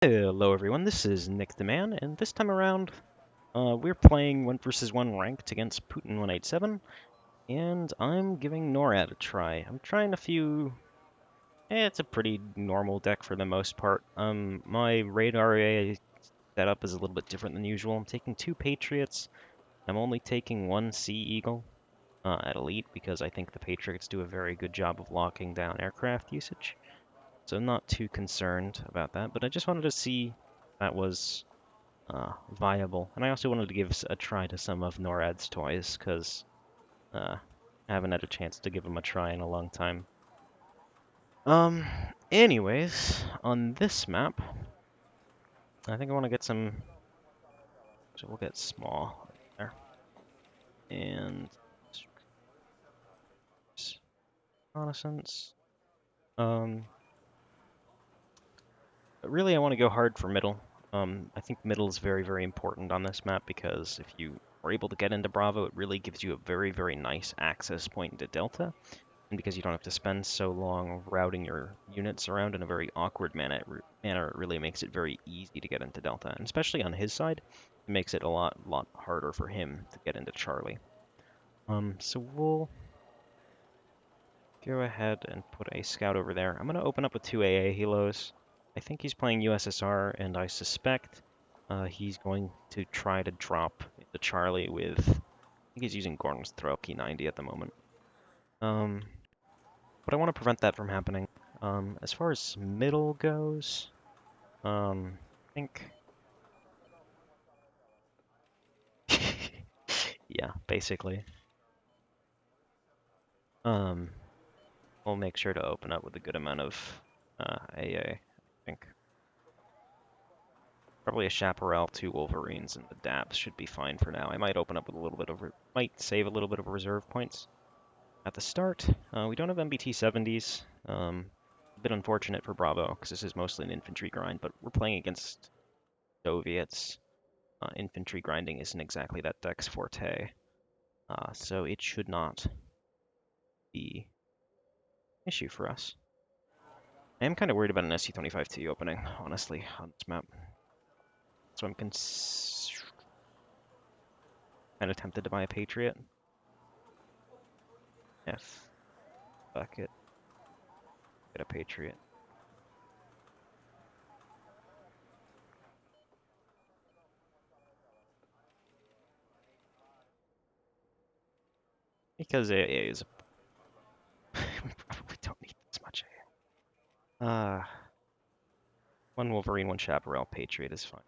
Hello everyone, this is Nick the Man, and this time around, we're playing 1 versus 1 ranked against Putin187, and I'm giving NORAD a try. I'm trying a few... it's a pretty normal deck for the most part. My radar array setup is a little bit different than usual. I'm taking 2 Patriots. I'm only taking 1 Sea Eagle at Elite, because I think the Patriots do a very good job of locking down aircraft usage. So I'm not too concerned about that, but I just wanted to see if that was viable. And I also wanted to give a try to some of NORAD's toys, because I haven't had a chance to give them a try in a long time. Anyways, on this map, I think I want to get some... So we'll get small there. And... reconnaissance. But really, I want to go hard for middle. I think middle is very, very important on this map, because if you are able to get into Bravo, it really gives you a very, very nice access point into Delta. And because you don't have to spend so long routing your units around in a very awkward manner, it really makes it very easy to get into Delta. And especially on his side, it makes it a lot harder for him to get into Charlie. So we'll go ahead and put a scout over there. I'm going to open up with 2 AA helos. I think he's playing USSR, and I suspect he's going to try to drop the Charlie with... I think he's using Gordon's Throw P90 at the moment. But I want to prevent that from happening. As far as middle goes, I think... yeah, basically. We'll make sure to open up with a good amount of AA, I think. Probably a Chaparral, 2 Wolverines, and the Daps should be fine for now. I might open up with a little bit of... might save a little bit of reserve points at the start. We don't have MBT-70s. A bit unfortunate for Bravo, because this is mostly an infantry grind, but we're playing against Soviets. Infantry grinding isn't exactly that deck's forte, so it should not be an issue for us. I am kind of worried about an SU-25T opening, honestly, on this map. So I'm kind of tempted to buy a Patriot. Fuck it. Get a Patriot. Because AA is... we probably don't need this much AA. 1 Wolverine, 1 Chaparral, Patriot is fine.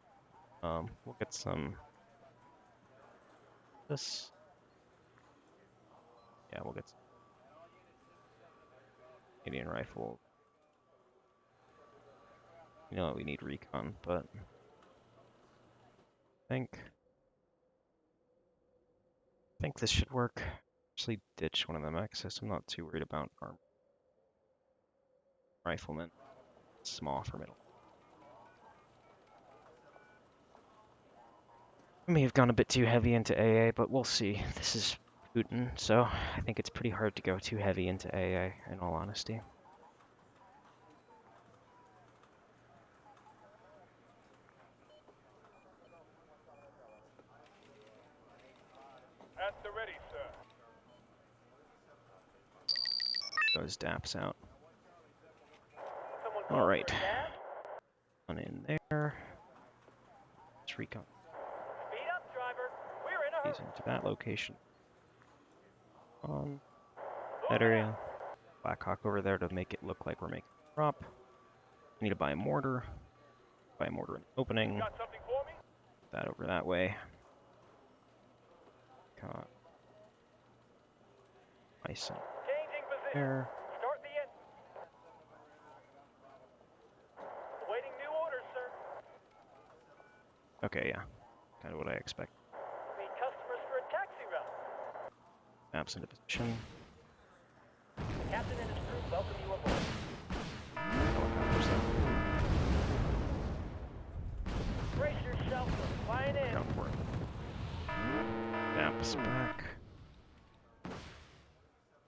We'll get some... this... yeah, we'll get some Canadian rifle. You know, we need recon, but... I think this should work. Actually ditch one of them access. I'm not too worried about armor. Rifleman. Small for middle. I may have gone a bit too heavy into AA, but we'll see. This is Putin, so I think it's pretty hard to go too heavy into AA, in all honesty. At the ready, sir. Those DAPs out. Alright. One in there. Let's recon. Speed up, driver. We're in a hurry. These into that location. On that area. Blackhawk over there to make it look like we're making a drop. We need to buy a mortar. Buy a mortar in the opening. Got something for me? That over that way. Nice. Changing position. There. Start the engine. Awaiting new orders, sir. Okay, yeah. Kind of what I expect. Need customers for a taxi route. Maps into position. The captain and his crew welcome you aboard. Helicopters up. Brace yourself for flying in. Down for it. Maps back.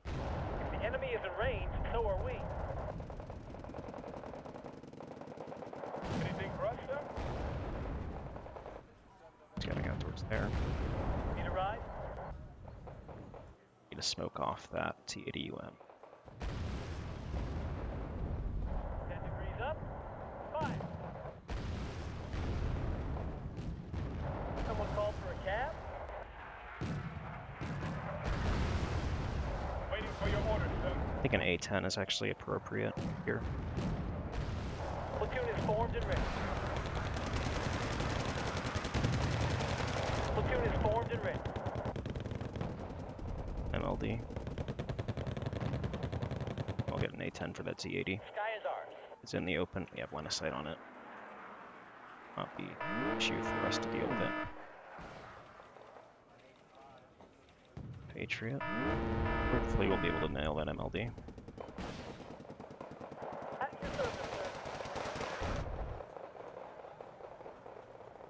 If the enemy is in range, so are we. Anything for us, there. Need a ride? Need to smoke off that T80UM. 10 degrees up. 5. Someone called for a cab? Waiting for your orders, sir. I think an A10 is actually appropriate here. Platoon is formed and ready. Platoon is formed and ready. MLD. I'll get an A10 for that T80. Sky is ours. It's in the open. We have line of sight on it. Not be an issue for us to deal with it. Patriot. Hopefully we'll be able to nail that MLD. At your service,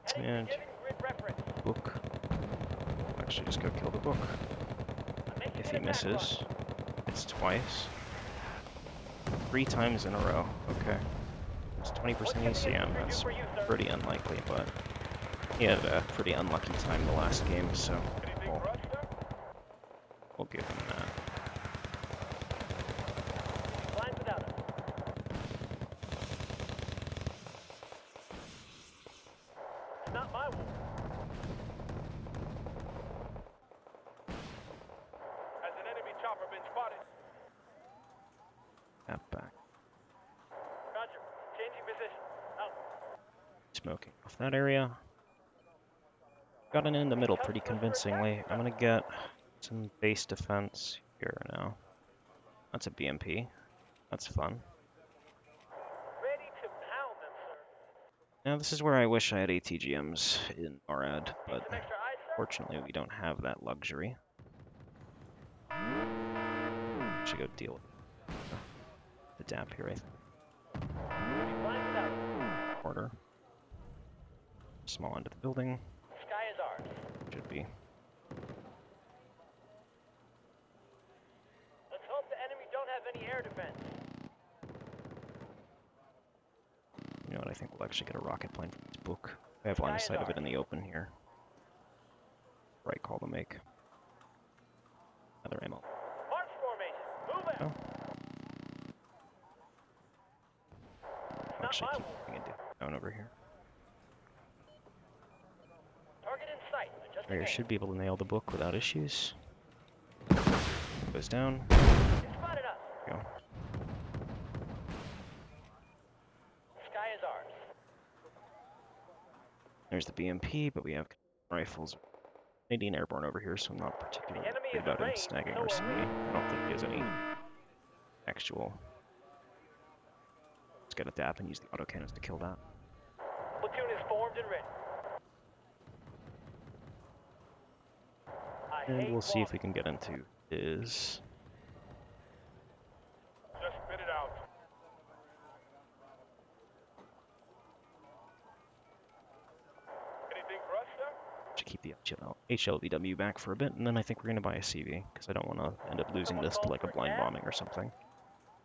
sir. Heading And to giving grid reference. book. Actually, just go kill the book. I'm making If an he attack misses, run. it's twice. 3 times in a row. Okay. It's 20% ACM. That's pretty unlikely, but he had a pretty unlucky time the last game, so we'll give him that. Flying without us. It's not my war. Has an enemy chopper been spotted? Tap back. Roger. Changing position. Out. Smoking off that area. Got it in the middle pretty convincingly. I'm gonna get some base defense here now. That's a BMP. That's fun. Ready to pound them, sir. Now this is where I wish I had ATGMs in NORAD, but Some extra eyes, sir? fortunately we don't have that luxury. Should go deal with the DAP here, I think. Flying without us. Order. Small end of the building. Sky is ours. Should be. Let's hope the enemy don't have any air defense. You know what, I think we'll actually get a rocket plane from this book. I have line of sight of it in the open here. Right call to make. Another ammo. March formation. Move out. I'll actually keep moving into down over here. Target in sight. Adjusting Rare aim. should be able to nail the book without issues. Goes down. You spotted us. Go. Sky is ours. There's the BMP, but we have rifles. Canadian airborne over here, so I'm not particularly enemy worried is about him arranged, snagging so our are CD. we. I don't think he has any actual. Let's get a DAP and use the autocannons to kill that. Platoon is formed and ready. I And hate we'll see if walking. we can get into his. Just spit it out. Anything for us, sir? Should keep the HLVW back for a bit, and then I think we're going to buy a CV, because I don't want to end up losing this to like a blind bombing or something.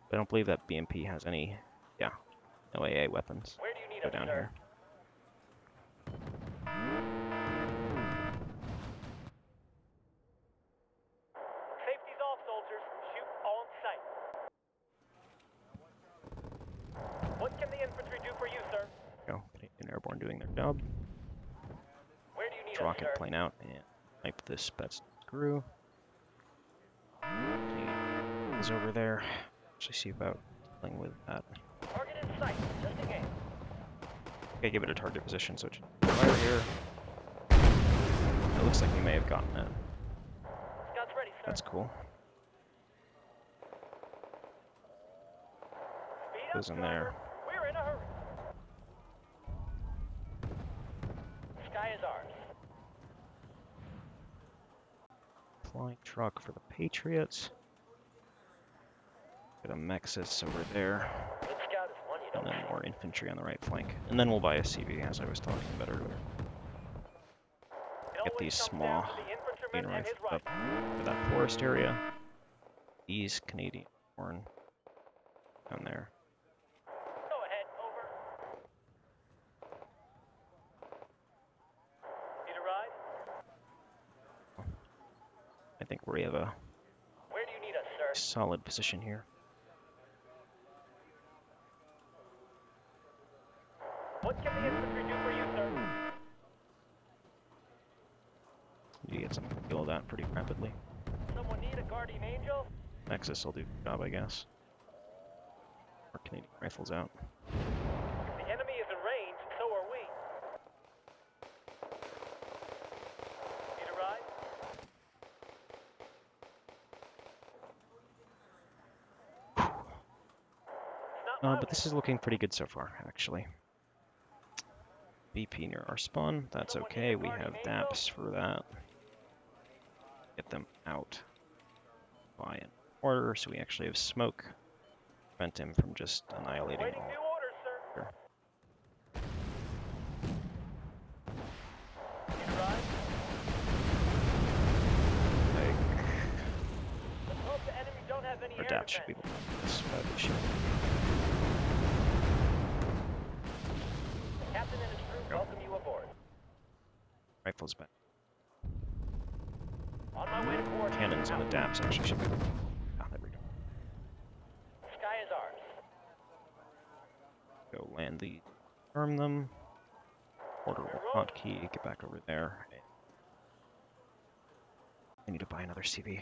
But I don't believe that BMP has any, yeah, no AA weapons. Where do you need Go us, down sir? here. Safety's off, soldiers. Shoot on sight. What can the infantry do for you, sir? Go, Canadian airborne doing their job. Where do you need us, Rocket sir? plane out and snipe this spets screw. Is over there. Actually see about dealing with that. Target in sight. Adjusting aim. Okay, give it a target position, so it should fire here. It looks like we may have gotten it. Scouts ready, sir. That's cool. Speed up, Goes in driver. there. We're in a hurry. Sky is ours. Flying truck for the Patriots. Get a Mexus over there. Good scout is one you And don't then see. more infantry on the right flank. And then we'll buy a CV, as I was talking about earlier. It Get always these comes small down to the infantryman Canadian and his rifles up rifle. to that forest area. These Canadian horn down there. Go ahead, over. Need a ride? I think we have a Where do you need us, sir? solid position here. What can the infantry do for you, sir? You get some feel of that pretty rapidly. Someone need a guardian angel? Nexus will do the job, I guess. Our Canadian rifles out. If the enemy is in range, so are we. Need a ride? It's not my But this is looking pretty good so far, actually. BP near our spawn, that's okay, we have DAPs for that. Get them out by an order, so we actually have smoke. Prevent him from just annihilating Waiting all. new orders, sir. Sure. Need a ride? Like, Let's hope the enemy don't have any our air DAPs should be defense. able to do this without issue. The captain and his crew Go. welcome you aboard. Rifles back. On my way to coordinate. Cannons on the DAPs actually should be. Ah, there we go. Sky is ours. Go land the. Arm them. Order hotkey, get back over there. I need to buy another CV.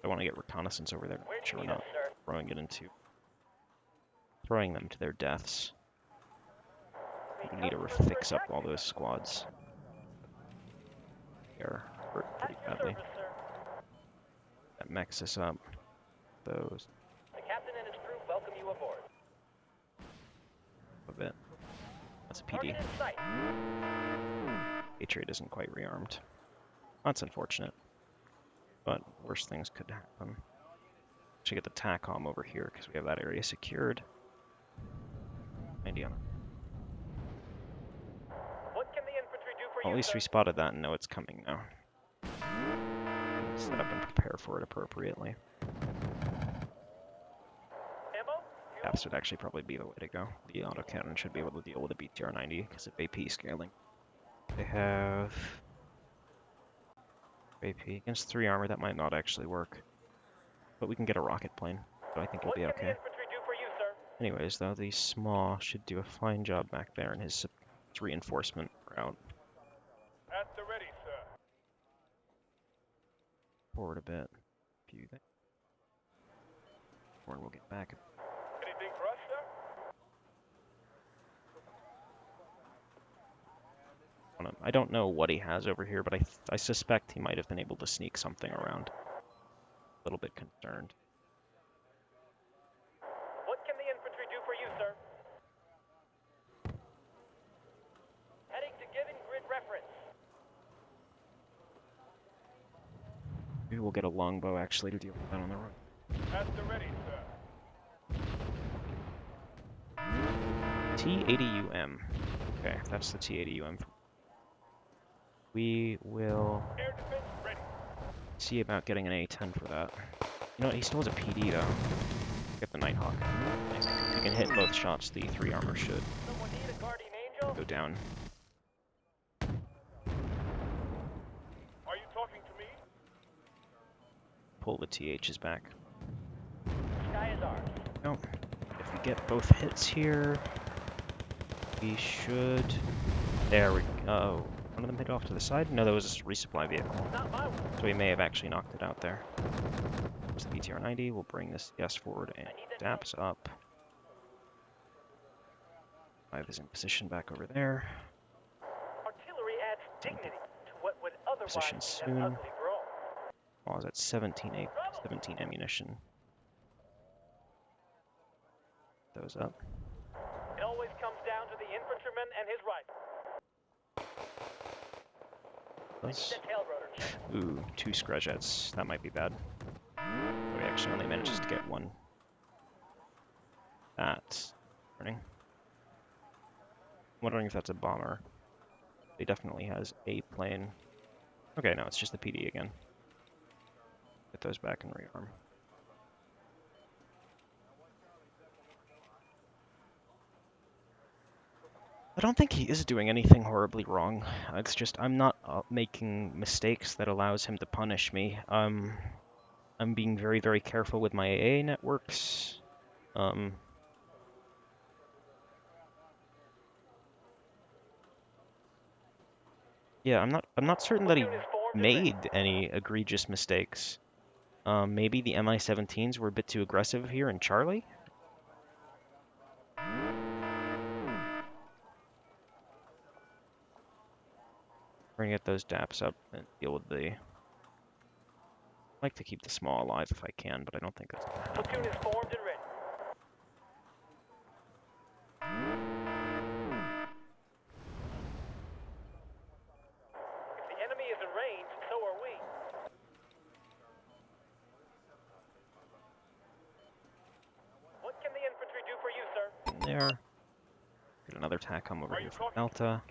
I want to get reconnaissance over there. Where do Sure you we're need not us, sir? throwing them to their deaths. We need to fix up all those squads. They're hurt pretty At your badly. service, sir. That mechs us up. Those The captain and his crew welcome you aboard. a bit. That's a PD. Target in sight. Patriot isn't quite rearmed. That's unfortunate. But worse things could happen. Should get the TACOM over here because we have that area secured. 90 on it. What can the infantry do for Well, you, at least sir? we spotted that and know it's coming now. Set up and prepare for it appropriately. Ammo? Fuel? Caps would actually probably be the way to go. The autocannon should be able to deal with the BTR-90 because of AP scaling. They have AP against 3 armor. That might not actually work. But we can get a rocket plane, so I think it'll What be can the okay. infantry do for you, sir? Anyways, though, the Smaw should do a fine job back there in his reinforcement route. At the ready, sir. Forward a bit. Few things. Or we'll get back. Anything for us, sir? I don't know what he has over here, but I suspect he might have been able to sneak something around. A little bit concerned. What can the infantry do for you, sir? Heading to given grid reference. Maybe we'll get a longbow actually to deal with that on the road. At the ready, sir. T80UM. Okay, that's the T80UM. We will Air defense ready. see about getting an A10 for that. You know what, he still has a PD though. Get the Nighthawk. If you can hit both shots, the 3 armor should Someone need a guardian angel? go down. Are you talking to me? Pull the THs back. Sky is ours. No. If we get both hits here, we should. There we go. One of them hit off to the side? No, that was a resupply vehicle. Not my one. So we may have actually knocked it out there. There's the BTR-90. We'll bring this yes forward and DAPs up. 5 is in position back over there. Artillery adds dignity to what would otherwise Position be soon. an ugly brawl. Oh, is at 17 ammunition. Those up. It always comes down to the infantryman and his rifle. Those. The tail rotors. Ooh, 2 Screjets. That might be bad. We actually only manages to get 1. That's turning. Wondering if that's a bomber. He definitely has a plane. Okay, no, it's just the PD again. Get those back and rearm. I don't think he is doing anything horribly wrong. It's just I'm not making mistakes that allows him to punish me. I'm being very, very careful with my AA networks. Um, yeah, I'm not certain that he Platoon is formed and ready. made any egregious mistakes. Maybe the Mi-17s were a bit too aggressive here in Charlie. We're gonna get those DAPs up and deal with the. I like to keep the small alive if I can, but I don't think that's gonna happen. Platoon is formed and ready. If the enemy is in range, so are we. What can the infantry do for you, sir? There. Get another TACOM over here for Delta.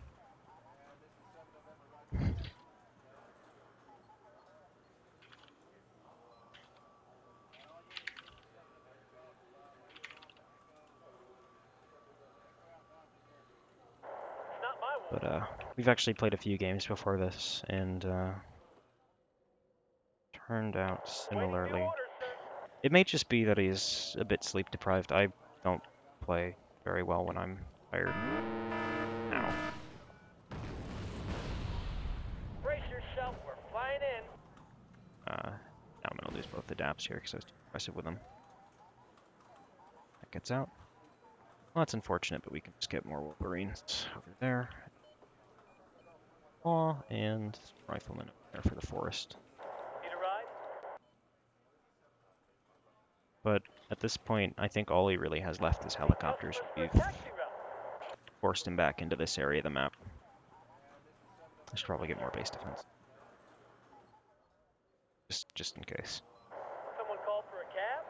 It's not my war. But we've actually played a few games before this, and turned out Waiting new similarly. orders, sir. It may just be that he's a bit sleep deprived. I don't play very well when I'm tired. Ow. Brace yourself, we're flying in. Now I'm gonna lose both the DAPs here because I was too aggressive with them. That gets out. Well, that's unfortunate, but we can just get more Wolverines over there. Claw and Rifleman over there for the forest. Need a ride? But at this point, I think all he really has left is helicopters. Customers We've for a taxi route. forced him back into this area of the map. I should probably get more base defense. Just in case. Someone called for a cab?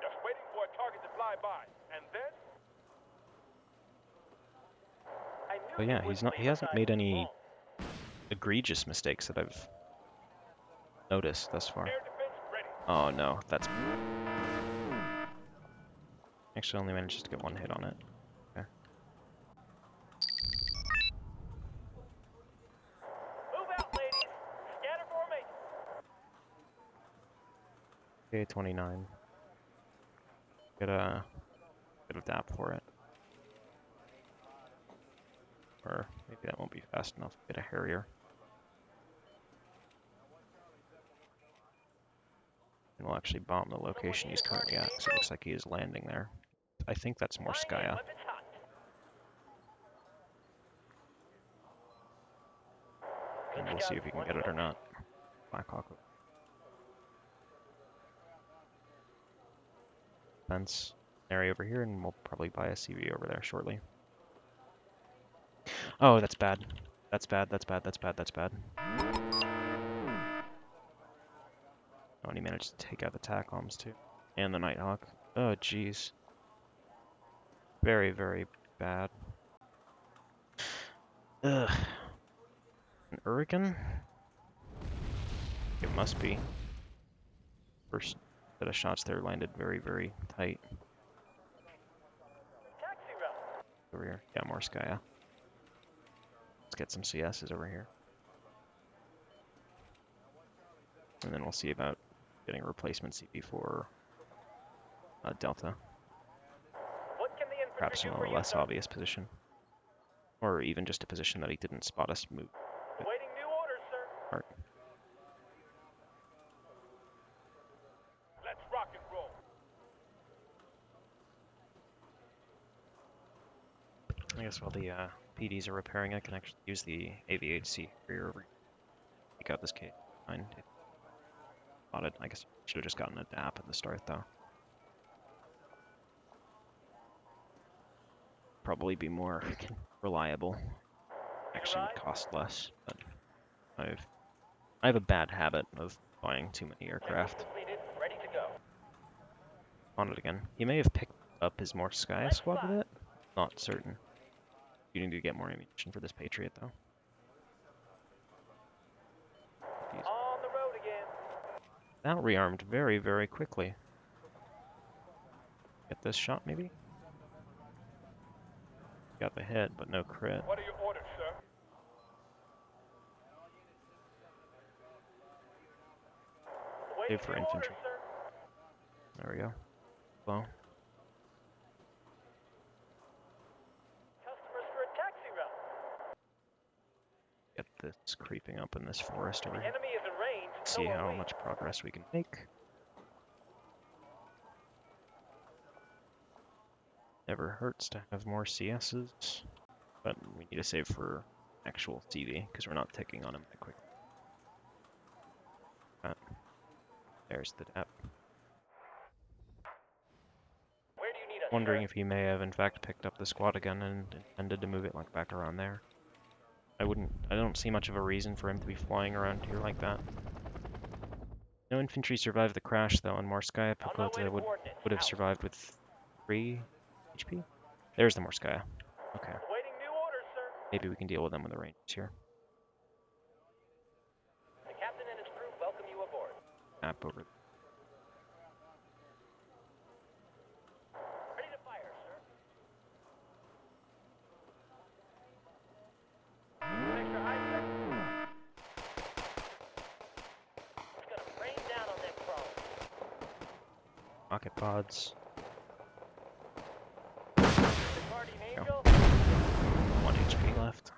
Just waiting for a target to fly by, and then I knew But you yeah, wouldn't he leave hasn't aside made too any long. egregious mistakes that I've noticed thus far. air defense ready. Oh no, that's actually only managed to get one hit on it. Okay. Move out, ladies. Scatter formation. K-29. Get a DAP for it. Or maybe that won't be fast enough. Get a Harrier. And we'll actually bomb the location he's currently at, because it looks like he is landing there. I think that's more Flying in, Skya. weapons hot. And we'll see if we can get it or not. Blackhawk. Fence area over here, and we'll probably buy a CV over there shortly. Oh, that's bad. That's bad, that's bad, that's bad, that's bad. Oh, and he managed to take out the TACOMs too. And the Nighthawk. Oh, jeez. Very, very bad. Ugh. An Hurricane? It must be. First set of shots there landed very, very tight. Taxi route. Over here. Yeah, more Skya. Let's get some CSs over here. And then we'll see about getting a replacement CP for Delta. What can the infantry Perhaps do in for a you, less sir? obvious position. Or even just a position that he didn't spot us move. Waiting new orders, sir. Part. Let's rock and roll. I guess while the PDs are repairing, I can actually use the AVHC here over. Take out this K9. Spotted. I guess I should have just gotten a DAP at the start though. Probably be more reliable. Actually would cost less, but I have a bad habit of buying too many aircraft. Completed, ready to go. On it again. He may have picked up his more Skya squad with it. Not certain. You need to get more ammunition for this Patriot though. On the road again. That rearmed very, very quickly. Get this shot, maybe? Got the hit, but no crit. What are your orders, sir? Awaiting Save for new infantry. orders, sir. There we go. Well, Customers for a taxi route. get this creeping up in this forest over The here. enemy is in range, so See are how we. much progress we can make. Never hurts to have more CSs, but we need to save for actual CV because we're not taking on him that quickly. But there's the dap. Where do you need us, Wondering sir? if he may have in fact picked up the squad again and intended to move it like back around there. I don't see much of a reason for him to be flying around here like that. No infantry survived the crash though, and Morskaya On my way Pokota to would coordinates. have Out. survived with 3 HP. There's the Morskaya. Okay, Awaiting new orders, sir. maybe we can deal with them with the Rangers here. The captain and his crew welcome you aboard. Map over. Ready to fire, sir. Extra high, sir. It's gonna rain down on them crawlers. Rocket pods. Guardian Angel. 1 HP left.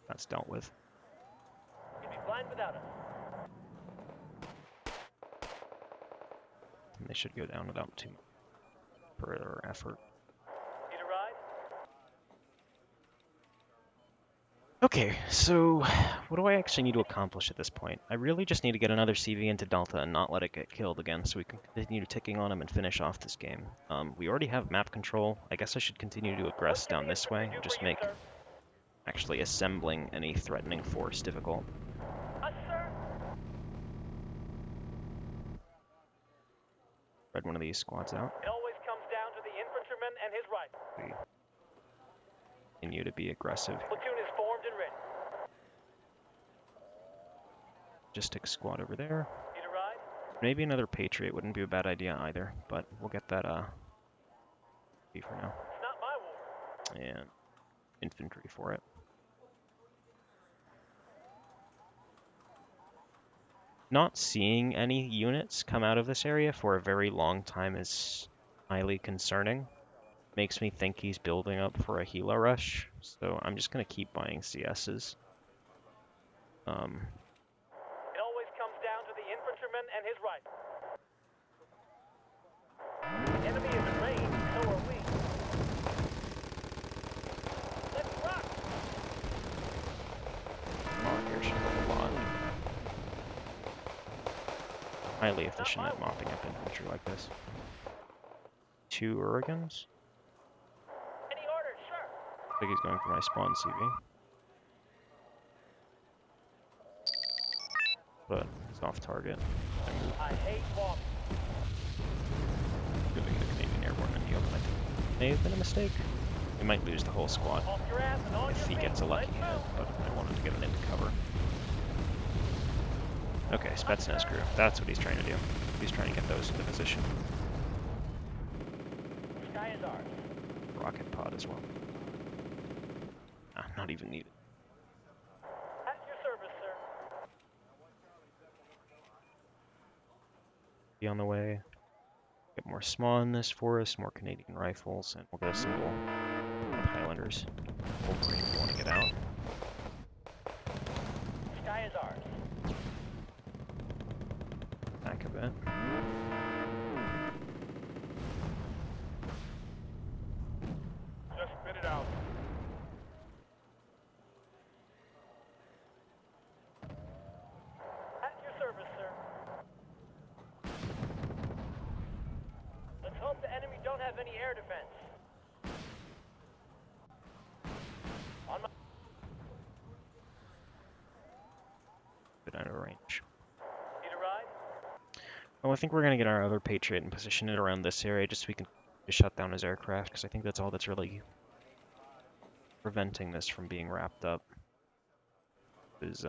That's dealt with. You'd be blind without us. And they should go down without too much further effort. Need a ride? Okay, so what do I actually need to accomplish at this point? I really just need to get another CV into Delta and not let it get killed again so we can continue ticking on him and finish off this game. We already have map control. I guess I should continue to aggress What can down the this way infantry and do just for you, make sir? actually assembling any threatening force difficult. Us, sir? Spread one of these squads out. It always comes down to the infantryman and his rifle. We continue to be aggressive. Platoon is formed and ready. Logistic squad over there. Need a ride? Maybe another Patriot wouldn't be a bad idea either, but we'll get that be for now. It's not my war. And infantry for it. Not seeing any units come out of this area for a very long time is highly concerning. Makes me think he's building up for a Gila rush, so I'm just going to keep buying CSs. It always comes down to the infantryman and his rifle. The enemy is in range, so are we. Let's rock! Oh, here should help a lot. Highly efficient at mopping up infantry like this. 2 Oregons? Any orders, sir? I think he's going for my spawn CV. But it's off target. I move. I hate walking. Moving the Canadian Airborne in the open, I think may have been a mistake. We might lose the whole squad Off your ass and on if your he feet. gets a lucky Let's hit, move. but I wanted to get it into cover. Okay, Spetsnaz crew. That's what he's trying to do. He's trying to get those into position. Sky is ours. Rocket pod as well. Ah, not even needed. At your service, sir. Be on the way. Get more SMA in this forest, more Canadian rifles, and we'll get a symbol of Highlanders. Wolverine if you want to get out. Sky is ours. Back a bit. Just spit it out. At your service, sir. Let's hope the enemy don't have any air defense. On my... Bit out of range. Need a ride? Well, I think we're going to get our other Patriot and position it around this area just so we can just shut down his aircraft, because I think that's all that's really preventing this from being wrapped up. Is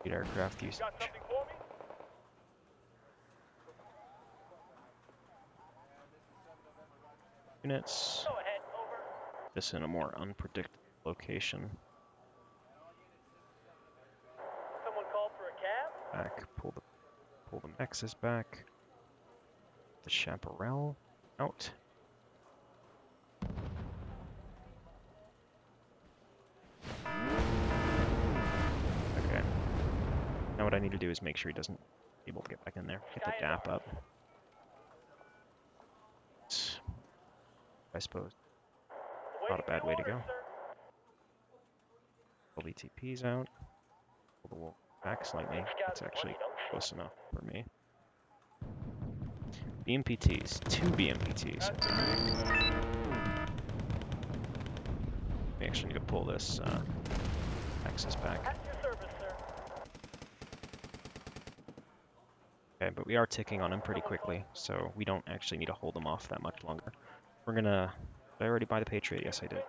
aircraft usage. Got something for me? units. Go ahead, over. This in a more unpredictable location. Someone called for a cab? Back, pull the Nexus back. The Chaparral out. Okay. Now what I need to do is make sure he doesn't be able to get back in there. Get the DAP up. I suppose. Not a bad way to go. Pull the TPs out. Pull the wall back slightly. It's actually close enough for me. BMPTs. 2 BMPTs. We actually need to pull this Nexus back. At your service, sir. Okay, but we are ticking on him pretty quickly, so we don't actually need to hold him off that much longer. We're gonna... Did I already buy the Patriot? Yes, I did.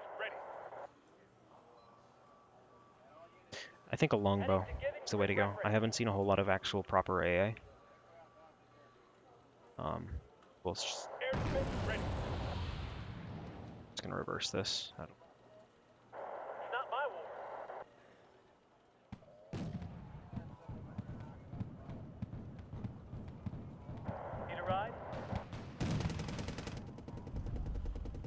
I think a longbow is the way to go. I haven't seen a whole lot of actual proper AA. We'll just gonna reverse this. It's not my war. Need a ride?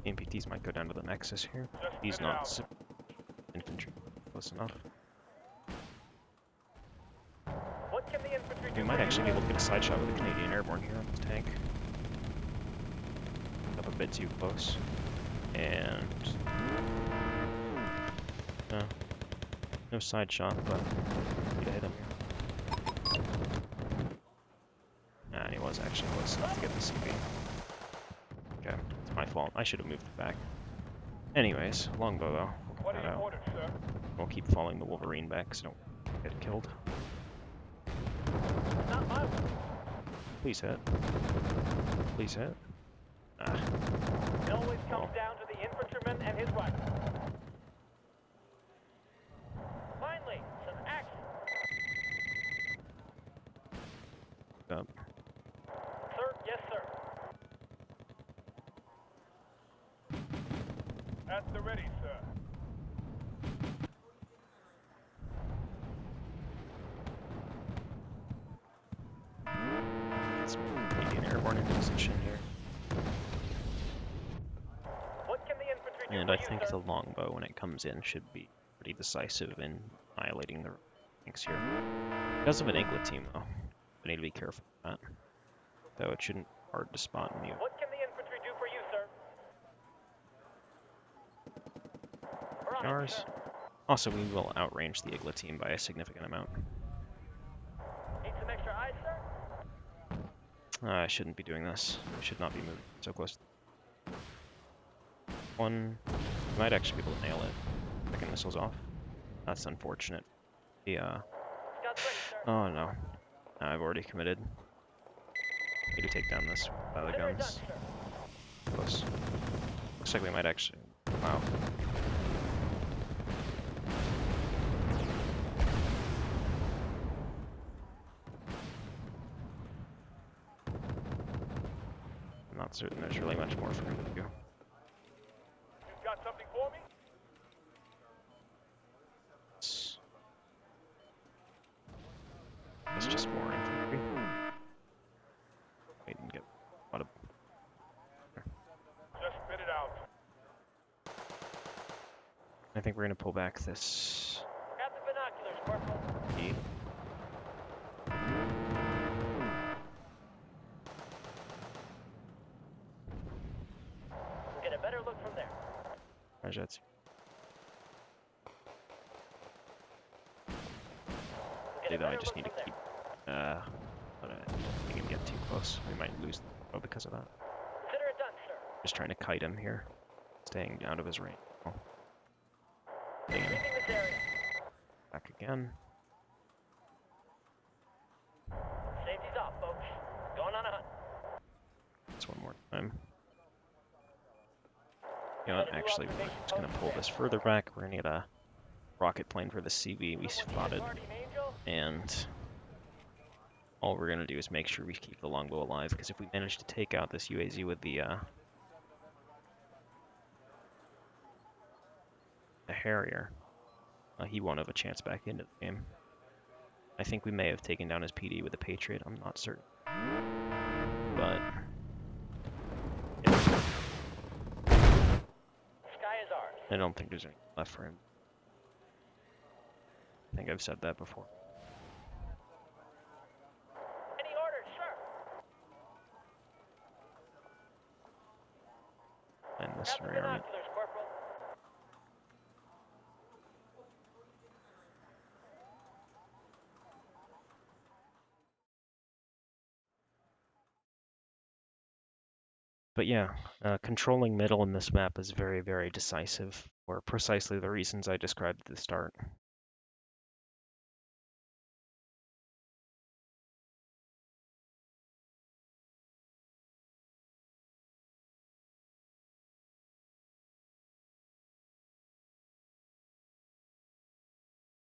MPTs might go down to the Nexus here. He's not infantry. Close enough. What can the infantry do? We might actually be able to get a side shot with the Canadian Airborne here on this tank. Up a bit too close. And... no side shot, but need to hit him here. Nah, he was actually close enough to get the CB. Okay, it's my fault. I should have moved it back. Anyways, longbow though. We'll get that out. We'll keep following the Wolverine back so don't get killed. Not my war. Please hit. Please hit. Ah. It always comes down to the infantryman and his rifle. Finally, some action. Up. Sir, yes, sir. At the ready, sir. Get some Canadian Airborne into position here. What can the infantry do And for I you, think sir? the longbow, when it comes in, should be pretty decisive in annihilating the tanks here. It does have an Igla team, though. I need to be careful with that. Though it shouldn't be hard to spot in the... What can the infantry do for you, sir? We're on it, Ours. sir. Also, we will outrange the Igla team by a significant amount. Need some extra eyes, sir? I shouldn't be doing this. I should not be moving so close. One... might actually be able to nail it. Second missile's off. That's unfortunate. The, Scout's ready, sir. oh no. I've already committed. Need to take down this with the Consider it guns. done, sir. Close. Looks like we might actually... Wow. I'm not certain there's really much more for him to do. You've got something for me? It's just more infantry. Wait and get a lot of... Just spit it out. I think we're gonna pull back this... Got the binoculars, Corporal. E. We'll get a better look from there. Rajets. We'll get a Though I better just look need to from keep... but I think can get too close. We might lose the throw because of that. Consider it done, sir. Just trying to kite him here. Staying out of his range. Oh. Bam. Leaving this area. Back again. Safety's off, folks. Going on a hunt. Just one more time. You know what, actually, we're just gonna pull this further back. We're gonna get a rocket plane for the CV we spotted. Guardian Angel. And all we're gonna do is make sure we keep the longbow alive, because if we manage to take out this UAZ with the the Harrier, he won't have a chance back into the game. I think we may have taken down his PD with a Patriot. I'm not certain. But yeah, Sky is ours. I don't think there's any left for him. I think I've said that before. Any orders, sir? And this Got the rearmament. binoculars, Corporal. But yeah, controlling middle in this map is very, very decisive, for precisely the reasons I described at the start.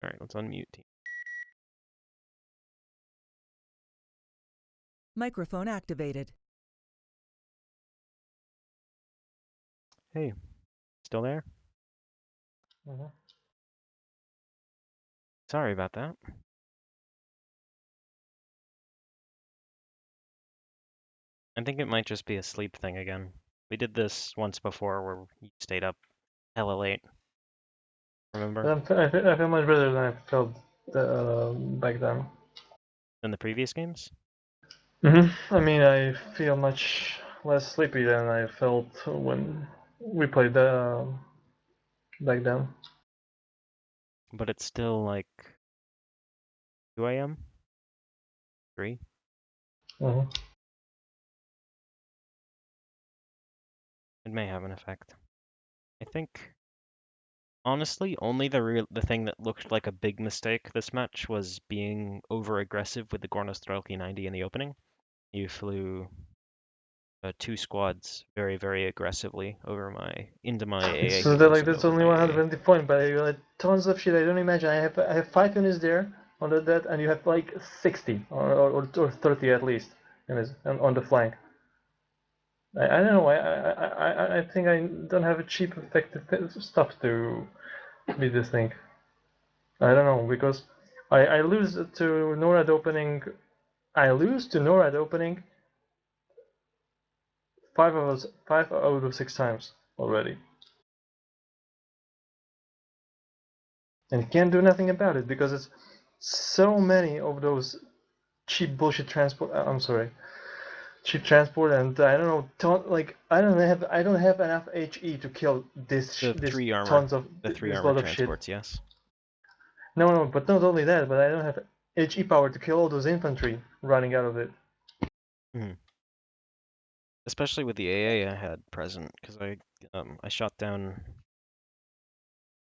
Alright, let's unmute team. Microphone activated. Hey, still there? Mm-hmm. Sorry about that. I think it might just be a sleep thing again. We did this once before where you stayed up hella late. Remember? I feel much better than I felt back then. In the previous games? I mean, I feel much less sleepy than I felt when we played back then. But it's still like 2 a.m.? 3? Mm-hmm. It may have an effect. I think, honestly, only the thing that looked like a big mistake this match was being over-aggressive with the Gornostrelki 90 in the opening. You flew 2 squads very, very aggressively into my AA It's that, units like and that's over only my AA. 120 points, but you had tons of shit. I don't imagine. I have 5 units there on that, and you have like 60 or 30 at least on the flank. I don't know. I think I don't have a cheap effective stuff to beat this thing. I don't know because I lose to NORAD opening. I lose to NORAD opening 5 out of 6 times already, and can't do nothing about it because it's so many of those cheap bullshit transport. I'm sorry, cheap transport, and I don't know. I don't have enough HE to kill this The this 3 armor. tons of The 3 this armor lot of shit. transports, yes. No, but not only that, but I don't have HE power to kill all those infantry running out of it. Especially with the AA I had present, because I shot down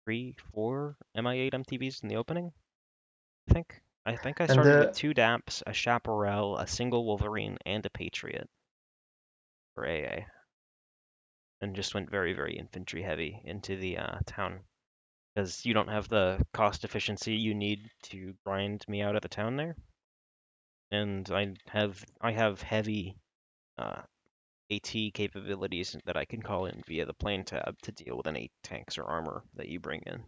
3, 4 MI8 MTBs in the opening, I think. I think I And started with 2 DAPs, a Chaparral, a single Wolverine, and a Patriot for AA. And just went very, very infantry heavy into the town. Because you don't have the cost efficiency you need to grind me out of the town there. And I have heavy AT capabilities that I can call in via the plane tab to deal with any tanks or armor that you bring in.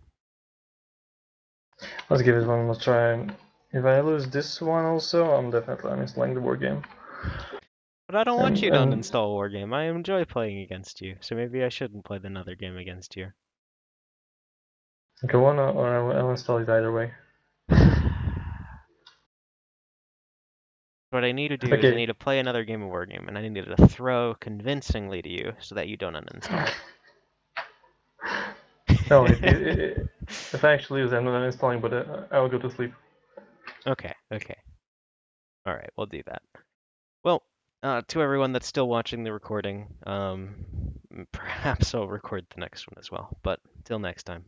let's give it one more try. If I lose this one also, I'm definitely uninstalling the Wargame. But I don't want you to And uninstall Wargame. I enjoy playing against you, so maybe I shouldn't play another game against you. go on, or I'll install it either way. What I need to do is I Okay. need to play another game of Wargame, and I need to throw convincingly to you so that you don't uninstall it. No, if I actually lose, I'm not uninstalling, but I'll go to sleep. Okay. All right, we'll do that. Well, to everyone that's still watching the recording, perhaps I'll record the next one as well. But till next time.